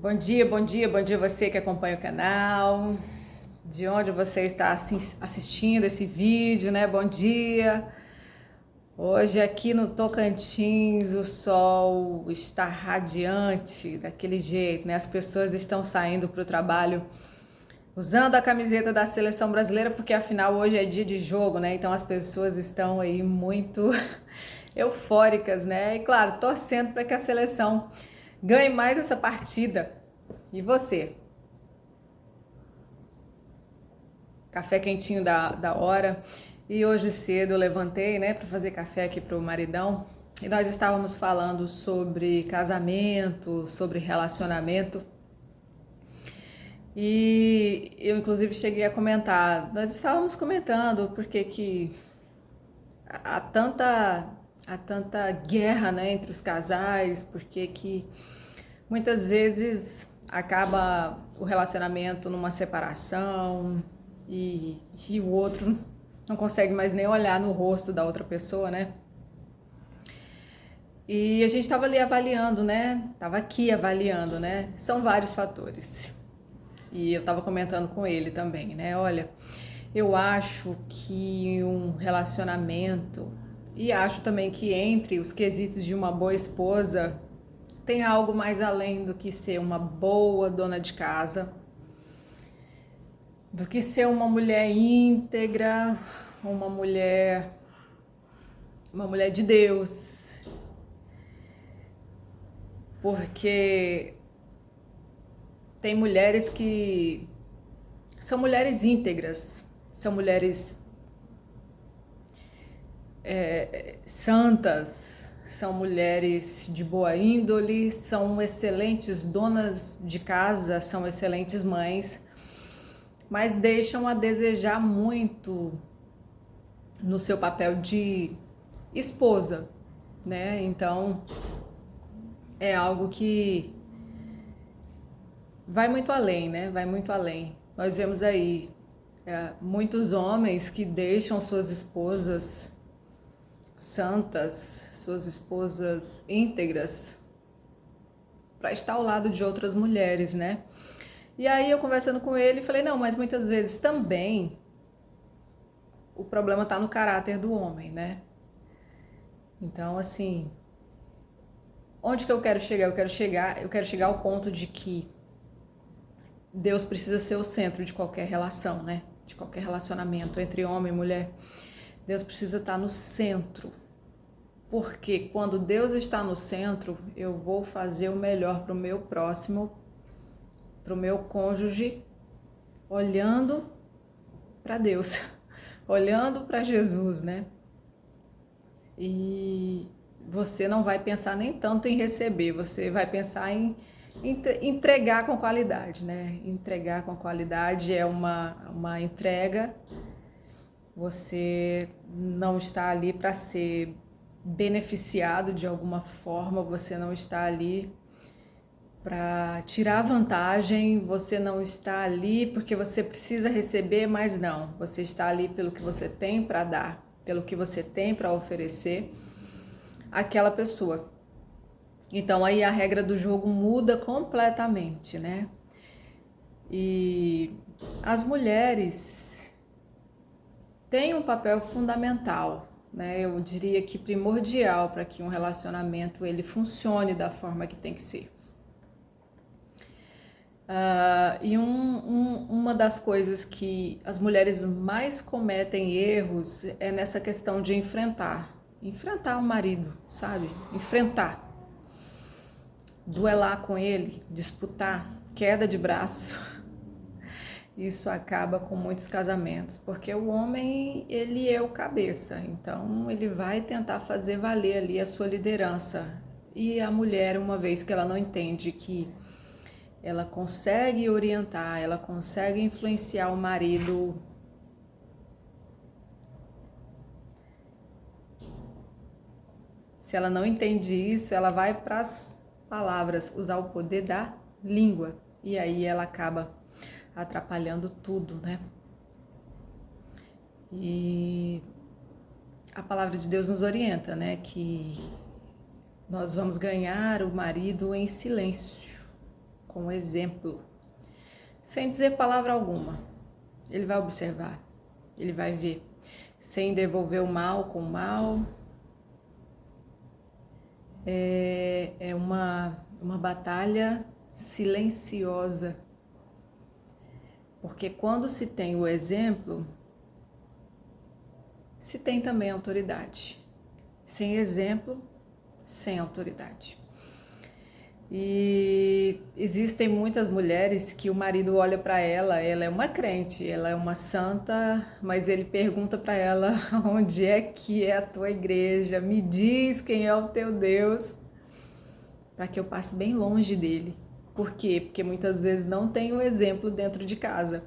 Bom dia você que acompanha o canal, de onde você está assistindo esse vídeo, né? Bom dia! Hoje aqui no Tocantins o sol está radiante, daquele jeito, né? As pessoas estão saindo para o trabalho usando a camiseta da seleção brasileira, porque afinal hoje é dia de jogo, né? Então as pessoas estão aí muito eufóricas, né? E claro, torcendo para que a seleção ganhe mais essa partida. E você? Café quentinho da hora. E hoje cedo eu levantei, né, para fazer café aqui pro maridão. E nós estávamos falando sobre casamento, sobre relacionamento. E eu inclusive cheguei a comentar, nós estávamos comentando porque que há tanta há tanta guerra, né, entre os casais, porque que muitas vezes acaba o relacionamento numa separação e o outro não consegue mais nem olhar no rosto da outra pessoa, né? E a gente estava ali avaliando, né? Tava aqui avaliando, né? São vários fatores. E eu estava comentando com ele também, né? Olha, eu acho que um relacionamento, e acho também que entre os quesitos de uma boa esposa tem algo mais além do que ser uma boa dona de casa, do que ser uma mulher íntegra, uma mulher uma mulher de Deus, porque tem mulheres que são mulheres íntegras, são mulheres santas, são mulheres de boa índole, são excelentes donas de casa, são excelentes mães, mas deixam a desejar muito no seu papel de esposa, né? Então é algo que vai muito além, né? Vai muito além. Nós vemos aí muitos homens que deixam suas esposas santas, suas esposas íntegras, para estar ao lado de outras mulheres, né? E aí eu conversando com ele, falei, não, mas muitas vezes também o problema está no caráter do homem, né? Então, assim, onde que eu quero chegar? Eu quero chegar ao ponto de que Deus precisa ser o centro de qualquer relação, né? De qualquer relacionamento entre homem e mulher. Deus precisa estar no centro. Porque quando Deus está no centro, eu vou fazer o melhor para o meu próximo, para o meu cônjuge, olhando para Deus, olhando para Jesus, né? E você não vai pensar nem tanto em receber, você vai pensar em entregar com qualidade, né? Entregar com qualidade é uma entrega. Você não está ali para ser beneficiado de alguma forma, você não está ali para tirar vantagem, você não está ali porque você precisa receber, mas não, você está ali pelo que você tem para dar, pelo que você tem para oferecer àquela pessoa. Então aí a regra do jogo muda completamente, né? E as mulheres têm um papel fundamental, né? Eu diria que primordial para que um relacionamento ele funcione da forma que tem que ser. Uma das coisas que as mulheres mais cometem erros é nessa questão de enfrentar o marido, sabe? Enfrentar, duelar com ele, disputar, queda de braço. Isso acaba com muitos casamentos, porque o homem, ele é o cabeça, então ele vai tentar fazer valer ali a sua liderança. E a mulher, uma vez que ela não entende que ela consegue orientar, ela consegue influenciar o marido, se ela não entende isso, ela vai para as palavras, usar o poder da língua, e aí ela acaba atrapalhando tudo, né? E a palavra de Deus nos orienta, né? Que nós vamos ganhar o marido em silêncio, com exemplo, sem dizer palavra alguma. Ele vai observar, ele vai ver, sem devolver o mal com o mal. É uma batalha silenciosa, porque quando se tem o exemplo, se tem também autoridade. Sem exemplo, sem autoridade. E existem muitas mulheres que o marido olha para ela é uma crente, ela é uma santa, mas ele pergunta para ela: onde é que é a tua igreja? Me diz quem é o teu Deus, para que eu passe bem longe dele. Por quê? Porque muitas vezes não tem o exemplo dentro de casa.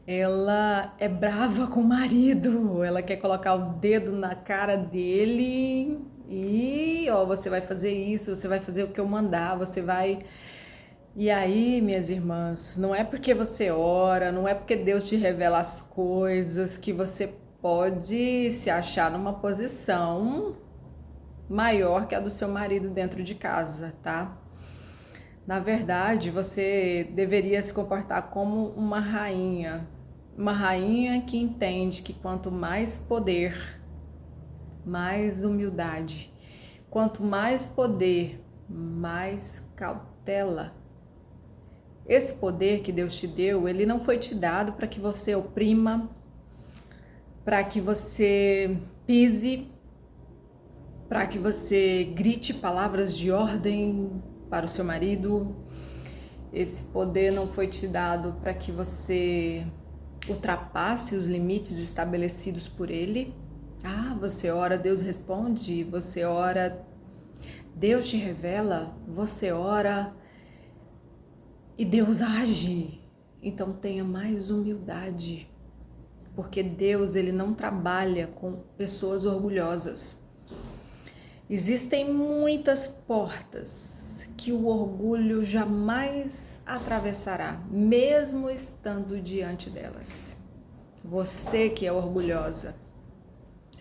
Ela é brava com o marido, ela quer colocar o dedo na cara dele e, ó, você vai fazer isso, você vai fazer o que eu mandar, você vai... E aí, minhas irmãs, não é porque você ora, não é porque Deus te revela as coisas que você pode se achar numa posição maior que a do seu marido dentro de casa, tá? Na verdade, você deveria se comportar como uma rainha que entende que quanto mais poder, mais humildade, quanto mais poder, mais cautela. Esse poder que Deus te deu, ele não foi te dado para que você oprima, para que você pise, para que você grite palavras de ordem para o seu marido. Esse poder não foi te dado para que você ultrapasse os limites estabelecidos por ele. Ah, você ora, Deus responde. Você ora, Deus te revela. Você ora e Deus age. Então tenha mais humildade, porque Deus, ele não trabalha com pessoas orgulhosas. Existem muitas portas que o orgulho jamais atravessará, mesmo estando diante delas. Você que é orgulhosa,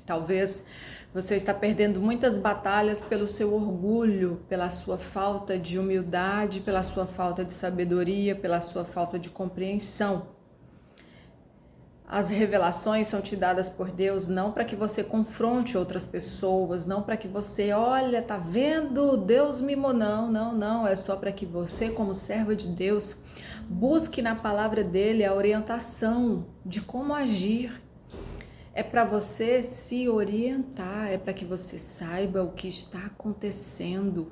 talvez você está perdendo muitas batalhas pelo seu orgulho, pela sua falta de humildade, pela sua falta de sabedoria, pela sua falta de compreensão. As revelações são te dadas por Deus não para que você confronte outras pessoas, não para que você, olha, tá vendo, Deus me mimou, não, é só para que você, como serva de Deus, busque na palavra dele a orientação de como agir. É para você se orientar, é para que você saiba o que está acontecendo.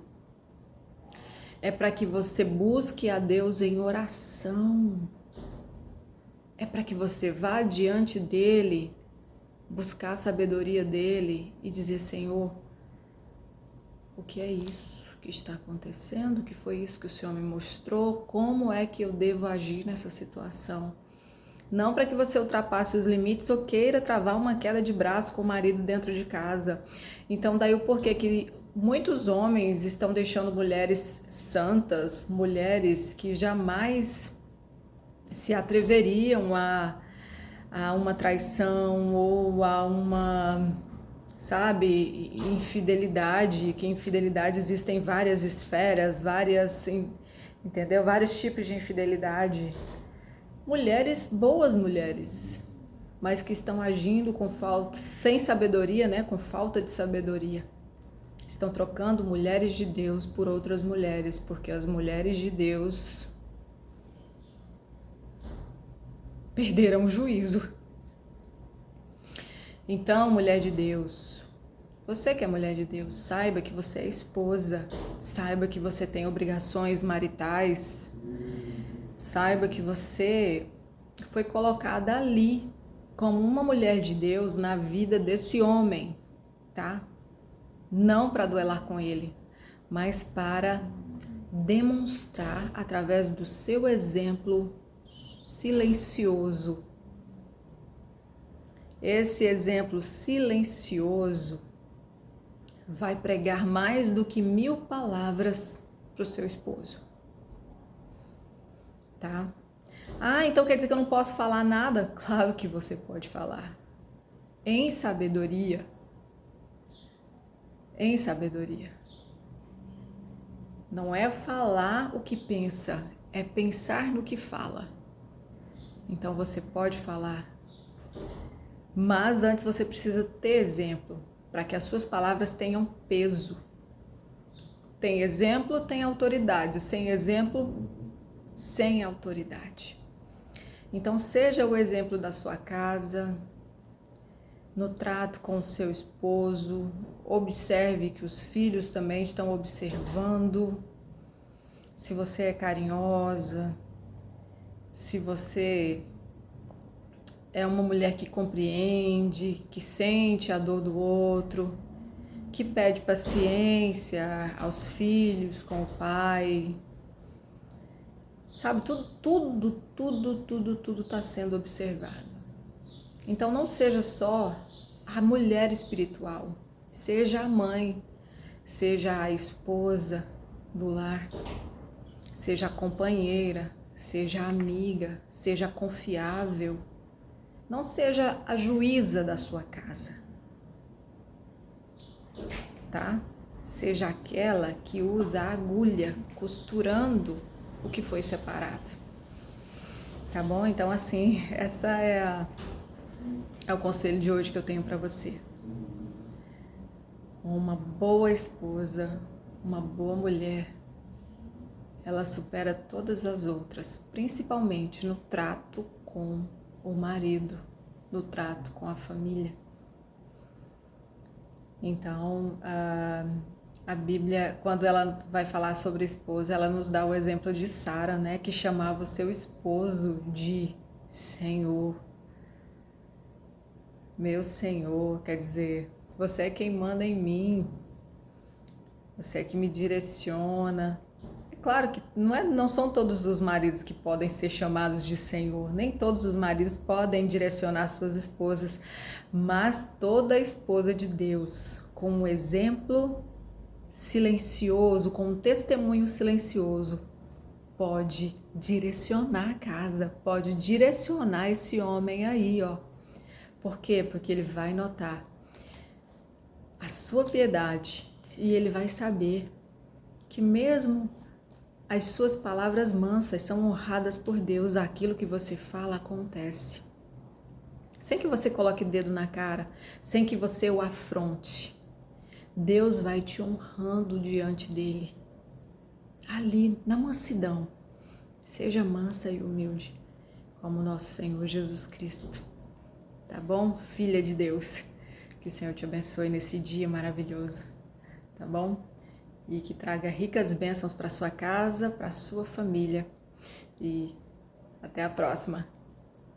É para que você busque a Deus em oração. É para que você vá diante dele, buscar a sabedoria dele e dizer: Senhor, o que é isso que está acontecendo? O que foi isso que o Senhor me mostrou? Como é que eu devo agir nessa situação? Não para que você ultrapasse os limites ou queira travar uma queda de braço com o marido dentro de casa. Então daí o porquê que muitos homens estão deixando mulheres santas, mulheres que jamais se atreveriam a uma traição ou a uma, sabe, infidelidade, que infidelidade existem várias esferas, entendeu? Vários tipos de infidelidade. Mulheres, boas mulheres, mas que estão agindo com falta, sem sabedoria, né? Com falta de sabedoria. Estão trocando mulheres de Deus por outras mulheres, porque as mulheres de Deus perderam o juízo. Então, mulher de Deus, você que é mulher de Deus, saiba que você é esposa, saiba que você tem obrigações maritais, saiba que você foi colocada ali como uma mulher de Deus na vida desse homem, tá? Não para duelar com ele, mas para demonstrar através do seu exemplo silencioso. Esse exemplo silencioso vai pregar mais do que 1000 palavras para o seu esposo, tá? Ah, então quer dizer que eu não posso falar nada? Claro que você pode falar. Em sabedoria. Em sabedoria. Não é falar o que pensa, é pensar no que fala. Então você pode falar, mas antes você precisa ter exemplo, para que as suas palavras tenham peso. Tem exemplo, tem autoridade. Sem exemplo, sem autoridade. Então seja o exemplo da sua casa, no trato com o seu esposo, observe que os filhos também estão observando. Se você é carinhosa, se você é uma mulher que compreende, que sente a dor do outro, que pede paciência aos filhos com o pai. Sabe, tudo está sendo observado. Então não seja só a mulher espiritual, seja a mãe, seja a esposa do lar, seja a companheira, seja a amiga, seja a confiável. Não seja a juíza da sua casa, tá? Seja aquela que usa a agulha costurando o que foi separado, tá bom? Então assim, essa é o conselho de hoje que eu tenho para você. Uma boa esposa, uma boa mulher, ela supera todas as outras, principalmente no trato com o marido, no trato com a família. Então, a Bíblia, quando ela vai falar sobre a esposa, ela nos dá o exemplo de Sara, né, que chamava o seu esposo de Senhor. Meu Senhor, quer dizer, você é quem manda em mim, você é que me direciona. É claro que não são todos os maridos que podem ser chamados de Senhor, nem todos os maridos podem direcionar suas esposas, mas toda esposa de Deus, com um exemplo silencioso, com um testemunho silencioso, pode direcionar a casa, pode direcionar esse homem aí, ó. Por quê? Porque ele vai notar a sua piedade e ele vai saber que mesmo as suas palavras mansas são honradas por Deus, aquilo que você fala acontece. Sem que você coloque o dedo na cara, sem que você o afronte. Deus vai te honrando diante dele. Ali, na mansidão. Seja mansa e humilde, como nosso Senhor Jesus Cristo. Tá bom? Filha de Deus. Que o Senhor te abençoe nesse dia maravilhoso. Tá bom? E que traga ricas bênçãos para sua casa, para sua família. E até a próxima.